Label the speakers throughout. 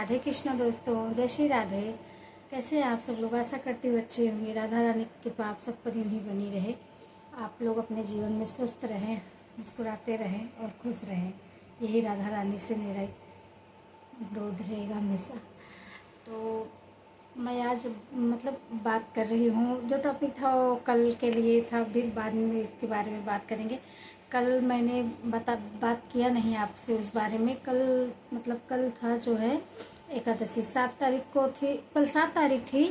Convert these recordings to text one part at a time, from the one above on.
Speaker 1: राधे कृष्ण दोस्तों, जय श्री राधे। कैसे हैं आप सब लोग? आशा करती हूँ अच्छे होंगे। राधा रानी की कृपा आप सब पर यूं ही बनी रहे। आप लोग अपने जीवन में स्वस्थ रहें, मुस्कुराते रहें और खुश रहें। यही राधा रानी से मेरा अनुरोध रहेगा हमेशा। तो मैं आज बात कर रही हूँ, जो टॉपिक था वो कल के लिए था, फिर बाद में इसके बारे में बात करेंगे। कल मैंने बात किया नहीं आपसे उस बारे में। कल था जो है एकादशी, 7 तारीख को थी। कल 7 तारीख थी,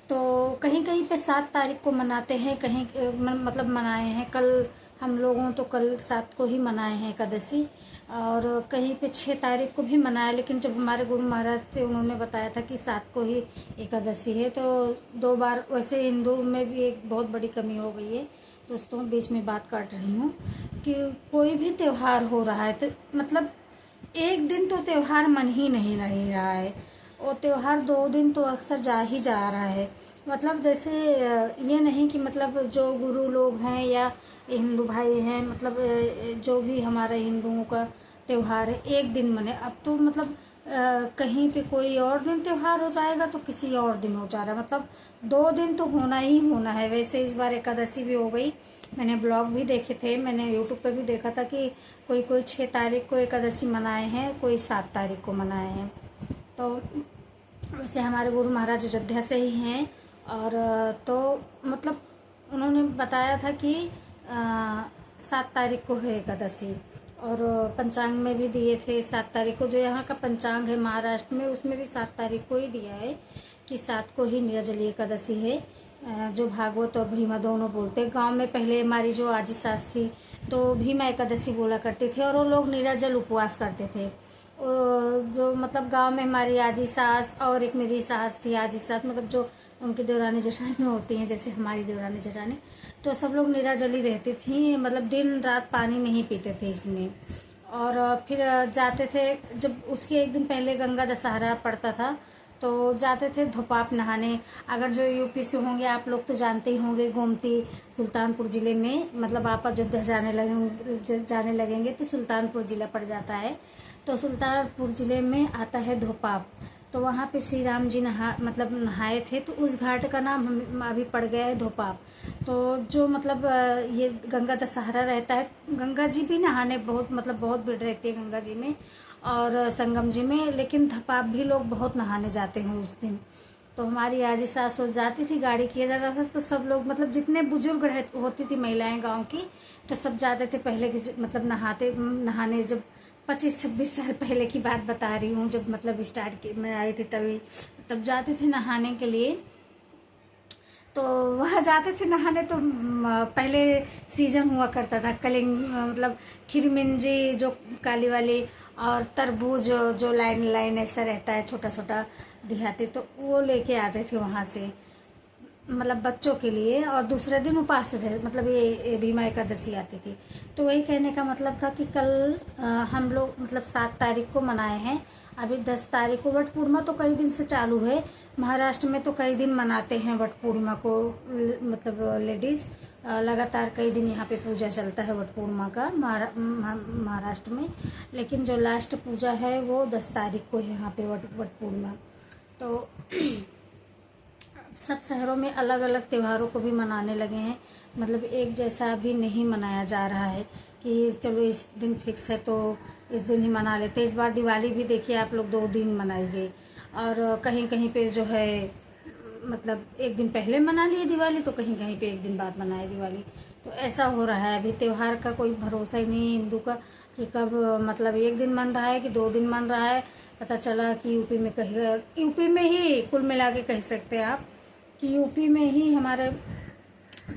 Speaker 1: तो कहीं कहीं पे 7 तारीख को मनाते हैं, कहीं मनाए हैं। कल हम लोगों तो कल 7 को ही मनाए हैं एकादशी, और कहीं पे 6 तारीख को भी मनाया। लेकिन जब हमारे गुरु महाराज थे, उन्होंने बताया था कि 7 को ही एकादशी है। तो 2 बार वैसे हिंदू में भी एक बहुत बड़ी कमी हो गई है दोस्तों। बीच में बात काट रही हूँ कि कोई भी त्यौहार हो रहा है तो एक दिन तो त्यौहार मन ही नहीं रहा है, और त्यौहार 2 दिन तो अक्सर जा ही जा रहा है। जैसे ये नहीं कि जो गुरु लोग हैं या हिंदू भाई हैं, जो भी हमारे हिंदुओं का त्यौहार है एक दिन मने। अब तो कहीं पे कोई और दिन त्यौहार हो जाएगा तो किसी और दिन हो जा रहा है। 2 दिन तो होना ही होना है। वैसे इस बार एकादशी भी हो गई। मैंने ब्लॉग भी देखे थे, मैंने यूट्यूब पे भी देखा था कि कोई 6 तारीख को एकादशी मनाए हैं, कोई 7 तारीख को मनाए हैं। तो वैसे हमारे गुरु महाराज अयोध्या से ही हैं, और तो उन्होंने बताया था कि 7 तारीख को है एकादशी, और पंचांग में भी दिए थे 7 तारीख को। जो यहाँ का पंचांग है महाराष्ट्र में, उसमें भी 7 तारीख को ही दिया है कि 7 को ही निर्जली एकादशी है। जो भागवत और भीमा दोनों बोलते हैं। गांव में पहले हमारी जो आजी सास थी तो भीमा एकादशी बोला करते थे, और वो लोग निर्जल उपवास करते थे। जो गांव में हमारी आजी सास और एक मेरी सास थी, आजी सास जो उनकी देवरानी जेठानी होती हैं, जैसे हमारी देवरानी जेठानी, तो सब लोग निराजली रहती थी। दिन रात पानी नहीं पीते थे इसमें। और फिर जाते थे, जब उसके एक दिन पहले गंगा दशहरा पड़ता था तो जाते थे धोपाप नहाने। अगर जो यूपी से होंगे आप लोग तो जानते ही होंगे, गोमती सुल्तानपुर ज़िले में, आप अयोध्या जाने लगेंगे तो सुल्तानपुर ज़िला पड़ जाता है। तो सुल्तानपुर ज़िले में आता है धोपाप। तो वहाँ पे श्री राम जी नहाए थे, तो उस घाट का नाम अभी पड़ गया है धोपाप। तो जो ये गंगा दशहरा रहता है, गंगा जी भी नहाने बहुत भीड़ रहती है गंगा जी में और संगम जी में, लेकिन धपाप भी लोग बहुत नहाने जाते हैं उस दिन। तो हमारी आजी सास हो जाती थी, गाड़ी किया जाता था, तो सब लोग जितने बुजुर्ग होती थी महिलाएं गांव की, तो सब जाते थे पहले की नहाने। जब 25-26 साल पहले की बात बता रही हूँ, जब स्टार्ट की मैं आई थी तब जाते थे नहाने के लिए। तो वहाँ जाते थे नहाने, तो पहले सीजन हुआ करता था कलिंग खिरमिंजी जो काली वाली, और तरबूज जो लाइन लाइन ऐसा रहता है छोटा छोटा देहाती, तो वो लेके आते थे वहाँ से बच्चों के लिए। और दूसरे दिन उपास रहे, ये भीमा एकादशी आती थी। तो वही कहने का मतलब था कि कल हम लोग 7 तारीख को मनाए हैं। अभी 10 तारीख को वट पूर्णिमा तो कई दिन से चालू है। महाराष्ट्र में तो कई दिन मनाते हैं वट पूर्णिमा को, लेडीज लगातार कई दिन यहाँ पे पूजा चलता है वट पूर्णिमा का महाराष्ट्र में। लेकिन जो लास्ट पूजा है वो 10 तारीख को है यहाँ पे वट पूर्णिमा। तो सब शहरों में अलग अलग त्योहारों को भी मनाने लगे हैं। एक जैसा भी नहीं मनाया जा रहा है कि चलो इस दिन फिक्स है तो इस दिन ही मना लेते। इस बार दिवाली भी देखिए आप लोग 2 दिन मनाई गई, और कहीं कहीं पे जो है एक दिन पहले मना लिए दिवाली, तो कहीं कहीं पे एक दिन बाद मनाए दिवाली। तो ऐसा हो रहा है। अभी त्यौहार का कोई भरोसा ही नहीं हिंदू का कि कब एक दिन मन रहा है कि 2 दिन मन रहा है। पता चला कि यूपी में ही कुल मिला के कह सकते हैं आप कि यूपी में ही हमारे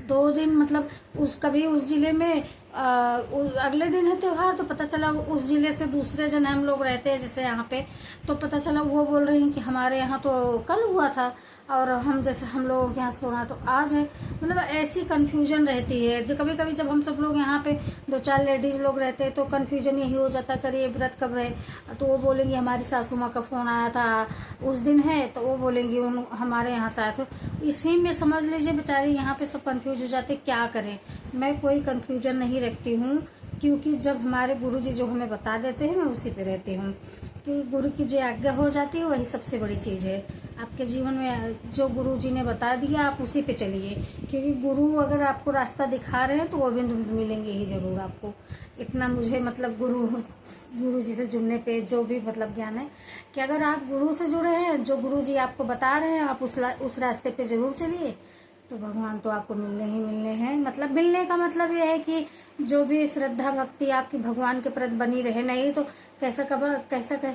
Speaker 1: 2 दिन कभी उस जिले में अगले दिन है त्योहार, तो पता चला उस जिले से दूसरे जन हम लोग रहते हैं जैसे यहाँ पे, तो पता चला वो बोल रहे हैं कि हमारे यहाँ तो कल हुआ था, और हम लोगों के यहाँ से होना तो आज है। ऐसी कंफ्यूजन रहती है। जो कभी कभी जब हम सब लोग यहाँ पे 2-4 लेडीज लोग रहते हैं तो कंफ्यूजन यही हो जाता, करिए व्रत कब है, तो वो बोलेंगी हमारी सासू माँ का फोन आया था उस दिन है, तो वो बोलेंगी हमारे यहाँ से आया था। इसी में समझ लीजिए बेचारी यहाँ पे सब कंफ्यूज हो जाते, क्या करें। मैं कोई कंफ्यूजन नहीं रखती हूँ, क्योंकि जब हमारे गुरुजी जो हमें बता देते हैं मैं उसी पे रहती हूँ। कि गुरु की जो आज्ञा हो जाती है वही सबसे बड़ी चीज़ है। आपके जीवन में जो गुरु जी ने बता दिया आप उसी पे चलिए, क्योंकि गुरु अगर आपको रास्ता दिखा रहे हैं तो वो भी मिलेंगे ही ज़रूर आपको। इतना मुझे मतलब गुरु जी से जुड़ने पे जो भी मतलब ज्ञान है कि अगर आप गुरु से जुड़े हैं, जो गुरु जी आपको बता रहे हैं आप उस रास्ते पे ज़रूर चलिए, तो भगवान तो आपको मिलने ही मिलने हैं। मतलब मिलने का मतलब ये है कि जो भी श्रद्धा भक्ति आपकी भगवान के प्रति बनी रहे, नहीं तो कैसा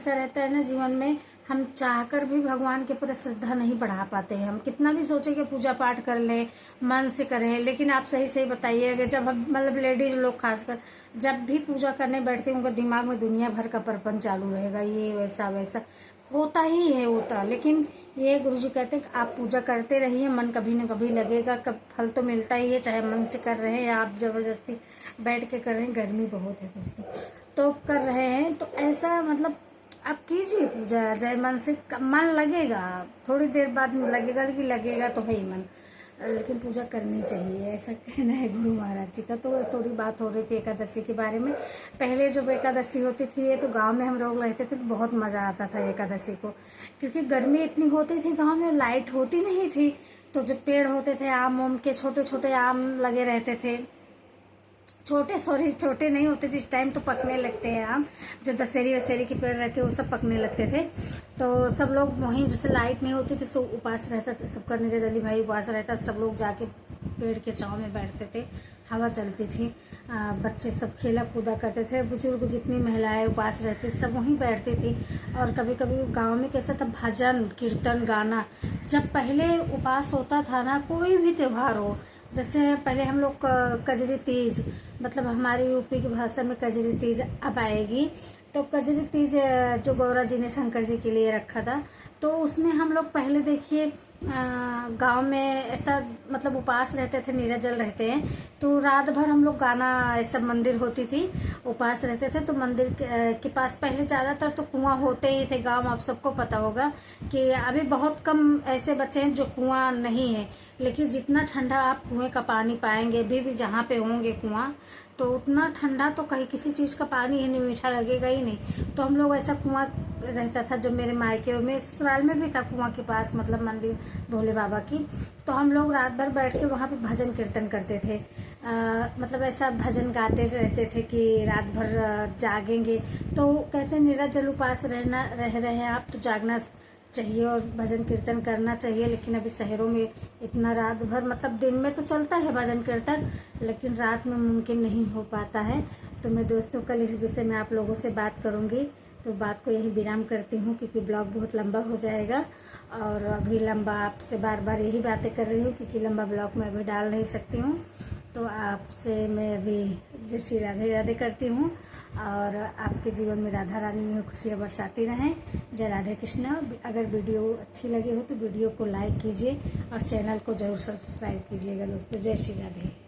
Speaker 1: रहता है ना जीवन में, हम चाहकर भी भगवान के प्रति श्रद्धा नहीं बढ़ा पाते हैं। हम कितना भी सोचे कि पूजा पाठ कर लें, मन से करें, लेकिन आप सही बताइएगा, जब हम मतलब लेडीज लोग खासकर जब भी पूजा करने बैठते हैं उनका दिमाग में दुनिया भर का प्रपंच चालू रहेगा, ये वैसा वैसा होता ही है होता। लेकिन ये गुरुजी कहते हैं कि आप पूजा करते रहिए, मन कभी न कभी लगेगा, कब फल तो मिलता ही है, चाहे मन से कर रहे हैं या आप जबरदस्ती बैठ के कर रहे हैं। गर्मी बहुत है दोस्तों, तो कर रहे हैं तो ऐसा मतलब आप कीजिए पूजा, चाहे मन से, मन लगेगा थोड़ी देर बाद लगेगा, लेकिन लगेगा तो है ही मन, लेकिन पूजा करनी चाहिए, ऐसा कहना है गुरु महाराज जी का। तो थोड़ी बात हो रही थी एकादशी के बारे में। पहले जब एकादशी होती थी ये तो गांव में हम लोग रहते थे तो बहुत मज़ा आता था एकादशी को, क्योंकि गर्मी इतनी होती थी, गांव में लाइट होती नहीं थी, तो जब पेड़ होते थे आम के, छोटे छोटे आम लगे रहते थे, छोटे नहीं होते थे इस टाइम, तो पकने लगते हैं आम, जो दशहरी वशहरी के पेड़ रहते हैं वो सब पकने लगते थे। तो सब लोग वहीं, जैसे लाइट नहीं होती थी सब उपास रहता था, सबका निर्जली भाई उपास रहता था, सब लोग जाके पेड़ के छांव में बैठते थे, हवा चलती थी, बच्चे सब खेला कूदा करते थे, बुजुर्ग जितनी महिलाएं उपास रहती थी सब वहीं बैठती थी। और कभी कभी गांव में कैसा था, भजन कीर्तन गाना, जब पहले उपास होता था ना, कोई भी त्यौहार हो, जैसे पहले हम लोग कजरी तीज, मतलब हमारी यूपी की भाषा में कजरी तीज अब आएगी, तो कजरी तीज जो गौरा जी ने शंकर जी के लिए रखा था, तो उसमें हम लोग पहले देखिए गांव में ऐसा मतलब उपास रहते थे, निर्जल रहते हैं, तो रात भर हम लोग गाना, ऐसा मंदिर होती थी, उपास रहते थे, तो मंदिर के पास पहले ज़्यादातर तो कुआं होते ही थे गांव। आप सबको पता होगा कि अभी बहुत कम ऐसे बच्चे हैं जो कुआं नहीं है, लेकिन जितना ठंडा आप कुएं का पानी पाएंगे, अभी भी जहाँ पे होंगे कुआं, तो उतना ठंडा तो कहीं किसी चीज़ का पानी ही नहीं, मीठा लगेगा ही नहीं। तो हम लोग ऐसा कुआं रहता था, जो मेरे मायके में ससुराल में भी था कुआं के पास, मतलब मंदिर भोले बाबा की, तो हम लोग रात भर बैठ के वहाँ पे भजन कीर्तन करते थे। मतलब ऐसा भजन गाते रहते थे कि रात भर जागेंगे। तो कहते हैं निर्जल उपास रह रहे हैं आप, तो जागना चाहिए और भजन कीर्तन करना चाहिए। लेकिन अभी शहरों में इतना रात भर, मतलब दिन में तो चलता है भजन कीर्तन, लेकिन रात में मुमकिन नहीं हो पाता है। तो मैं दोस्तों कल इस विषय में आप लोगों से बात करूंगी, तो बात को यही विराम करती हूँ, क्योंकि ब्लॉग बहुत लंबा हो जाएगा, और अभी लंबा आपसे बार बार यही बातें कर रही हूँ, क्योंकि लंबा ब्लॉग मैं अभी डाल नहीं सकती हूँ। तो आपसे मैं अभी जय श्री राधे राधे करती हूँ, और आपके जीवन में राधा रानी में खुशियाँ बरसाती रहें। जय राधे कृष्ण। अगर वीडियो अच्छी लगी हो तो वीडियो को लाइक कीजिए और चैनल को ज़रूर सब्सक्राइब कीजिएगा दोस्तों। जय श्री राधे।